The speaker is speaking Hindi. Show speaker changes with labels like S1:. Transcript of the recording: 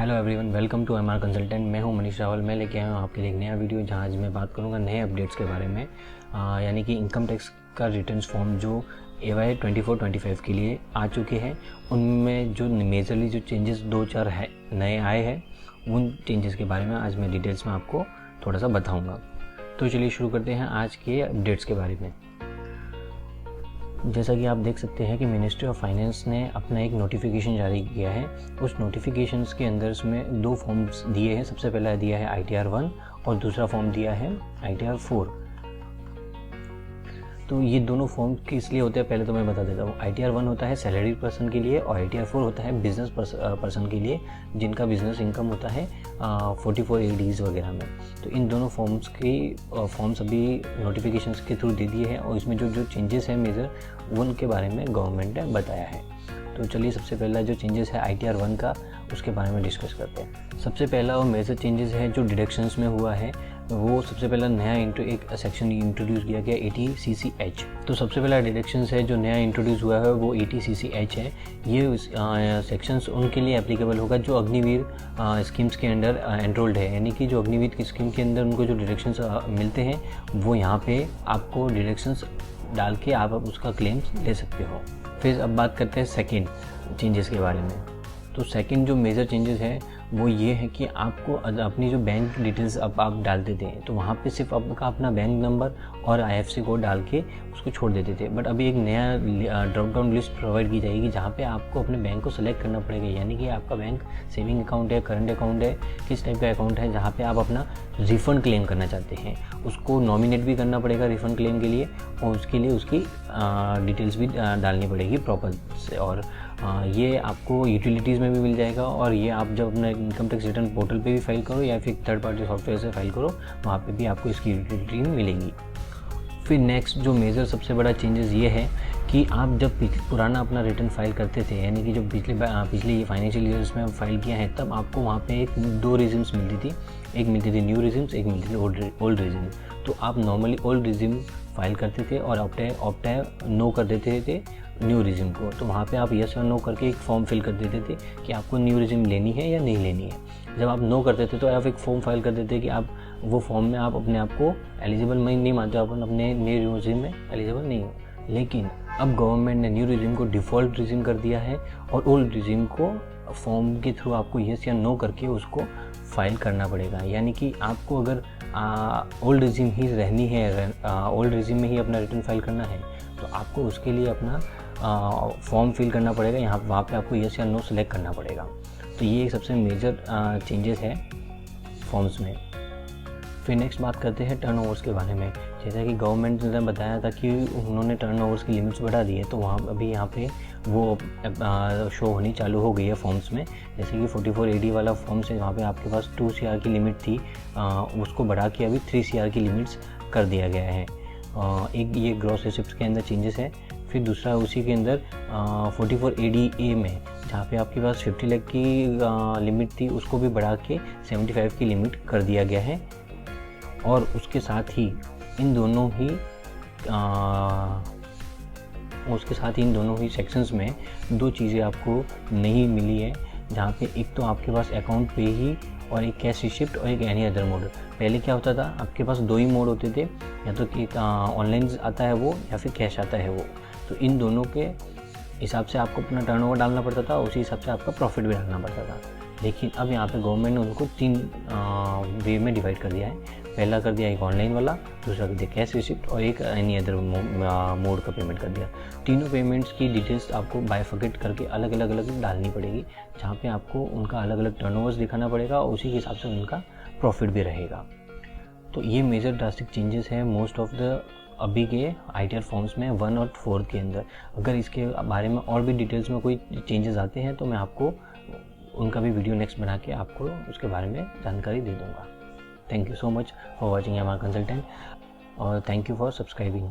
S1: Hello everyone, welcome to MR consultant. मैं हूं मनीष रावल। मैं लेके आया हूं आपके लिए एक नया वीडियो जहां आज मैं बात करूंगा नए अपडेट्स के बारे में, यानी कि इनकम टैक्स का रिटर्न्स फॉर्म जो AY 24-25 के लिए आ चुके हैं, उनमें जो मेजरली जो चेंजेस 2-4 है नए आए हैं, उन चेंजेस के बारे में आज मैं डिटेल्स में आपको थोड़ा सा बताऊँगा। तो चलिए शुरू करते हैं आज के अपडेट्स के बारे में। जैसा कि आप देख सकते हैं कि मिनिस्ट्री ऑफ फाइनेंस ने अपना एक नोटिफिकेशन जारी किया है। उस नोटिफिकेशंस के अंदर उसमें 2 फॉर्म्स दिए हैं। सबसे पहला दिया है ITR 1 और दूसरा फॉर्म दिया है ITR 4। तो ये दोनों फॉर्म किस लिए होते हैं पहले तो मैं बता देता हूँ। ITR 1 होता है सैलरी पर्सन के लिए और ITR 4 होता है बिजनेस पर्सन के लिए जिनका बिजनेस इनकम होता है 44 ADs वगैरह में। तो इन दोनों फॉर्म्स अभी नोटिफिकेशंस के थ्रू दे दिए हैं और इसमें जो चेंजेस हैं मेजर उनके बारे में गवर्नमेंट ने बताया है। तो चलिए सबसे पहला जो चेंजेस है ITR 1 का उसके बारे में डिस्कस करते हैं। सबसे पहला और मेजर चेंजेस है जो डिडक्शंस में हुआ है, वो सबसे पहला नया एक सेक्शन इंट्रोड्यूस किया गया 80CCH। तो सबसे पहला डिडक्शंस है जो नया इंट्रोड्यूस हुआ है वो 80CCH है। ये सेक्शंस उनके लिए एप्लीकेबल होगा जो अग्निवीर स्कीम्स के अंडर एनरोल्ड है, यानी कि जो अग्निवीर की स्कीम के अंदर उनको जो डिडक्शंस मिलते हैं वो यहाँ पे आपको डिडक्शंस डाल के आप उसका क्लेम्स ले सकते हो। फिर अब बात करते हैं सेकेंड चेंजेस के बारे में। तो सेकंड जो मेजर चेंजेस है वो ये है कि आपको अपनी जो बैंक डिटेल्स अब आप डालते थे तो वहाँ पे सिर्फ आपका अपना बैंक नंबर और IFSC कोड डाल के उसको छोड़ देते थे। बट अभी एक नया ड्रॉप डाउन लिस्ट प्रोवाइड की जाएगी जहाँ पे आपको अपने बैंक को सेलेक्ट करना पड़ेगा, यानी कि आपका बैंक सेविंग अकाउंट है, करंट अकाउंट है, किस टाइप का अकाउंट है जहाँ पे आप अपना रिफ़ंड क्लेम करना चाहते हैं। उसको नॉमिनेट भी करना पड़ेगा रिफ़ंड क्लेम के लिए और उसके लिए उसकी डिटेल्स भी डालनी पड़ेगी प्रॉपर से। और ये आपको यूटिलिटीज़ में भी मिल जाएगा और ये आप जब अपना इनकम टैक्स रिटर्न पोर्टल पे भी फाइल करो या फिर थर्ड पार्टी सॉफ्टवेयर से फाइल करो वहाँ पे भी आपको इसकी यूटिलिटी मिलेगी। फिर नेक्स्ट जो मेजर सबसे बड़ा चेंजेस ये है कि आप जब पुराना अपना रिटर्न फाइल करते थे, यानी कि जो पिछले ये फाइनेंशियल ईयर्स में फाइल किया है, तब आपको वहाँ पे 2 रिजिम्स मिलती थी। एक मिलती थी न्यू रिजिम्स, एक मिलती थी ओल्ड रिजिम। तो आप नॉर्मली ओल्ड रिजिम फाइल करते थे और ऑप्टाई नो कर देते थे न्यू रिजिम को। तो वहाँ पे आप यस और नो करके एक फॉर्म फिल कर देते थे कि आपको न्यू रिजिम लेनी है या नहीं लेनी है। जब आप नो करते थे तो आप एक फॉर्म फाइल कर देते कि आप वो फॉर्म में आप अपने आप को एलिजिबल नहीं मानते, आप अपने न्यू रिजिम में एलिजिबल नहीं हो। लेकिन अब गवर्नमेंट ने न्यू रिजिम को डिफ़ॉल्ट रिजिम कर दिया है और ओल्ड रिजिम को फॉर्म के थ्रू आपको यस या नो करके उसको फाइल करना पड़ेगा। यानी कि आपको अगर ओल्ड रिजिम ही रहनी है, ओल्ड रिजिम में ही अपना रिटर्न फाइल करना है, तो आपको उसके लिए अपना फॉर्म फिल करना पड़ेगा। वहाँ पे आपको यस या नो सेलेक्ट करना पड़ेगा। तो ये सबसे मेजर चेंजेस है फॉर्म्स में। फिर नेक्स्ट बात करते हैं टर्नओवर्स के बारे में। जैसा कि गवर्नमेंट ने बताया था कि उन्होंने टर्नओवर्स की लिमिट्स बढ़ा दी है, तो वहाँ अभी यहाँ पे वो शो होनी चालू हो गई है फॉर्म्स में। जैसे कि 44 AD वाला फॉर्म्स है, वहाँ पे आपके पास 2 CR की लिमिट थी, उसको बढ़ा के अभी 3 CR की लिमिट्स कर दिया गया है। एक ये ग्रॉस रिसिप्ट के अंदर चेंजेस है। फिर दूसरा उसी के अंदर 44 ADA में जहाँ पे आपके पास 50 लाख की लिमिट थी उसको भी बढ़ा के 75 की लिमिट कर दिया गया है। और उसके साथ ही इन दोनों ही सेक्शंस में 2 चीज़ें आपको नहीं मिली है, जहाँ पे एक तो आपके पास अकाउंट पे ही और एक कैश रिसिप्ट और एक एनी अदर मोड। पहले क्या होता था, आपके पास 2 ही मोड होते थे, या तो एक ऑनलाइन आता है वो या फिर कैश आता है वो। तो इन दोनों के हिसाब से आपको अपना टर्नओवर डालना पड़ता था, उसी हिसाब से आपका प्रॉफिट भी डालना पड़ता था। लेकिन अब यहाँ पे गवर्नमेंट ने उनको 3 वे में डिवाइड कर दिया है। पहला कर दिया एक ऑनलाइन वाला, दूसरा कर दिया कैश रिसिप्ट और एक एनी अदर मोड का पेमेंट कर दिया। तीनों पेमेंट्स की डिटेल्स आपको बाइफर्केट करके अलग अलग डालनी पड़ेगी, जहाँ पे आपको उनका अलग अलग टर्नओवर्स दिखाना पड़ेगा और उसी के हिसाब से उनका प्रॉफिट भी रहेगा। तो ये मेजर ड्रास्टिक चेंजेस है मोस्ट ऑफ द अभी के ITR फॉर्म्स में 1 और 4 के अंदर। अगर इसके बारे में और भी डिटेल्स में कोई चेंजेस आते हैं तो मैं आपको उनका भी वीडियो नेक्स्ट बना के आपको उसके बारे में जानकारी दे दूँगा। Thank you so much for watching MR consultant और थैंक यू फॉर सब्सक्राइबिंग।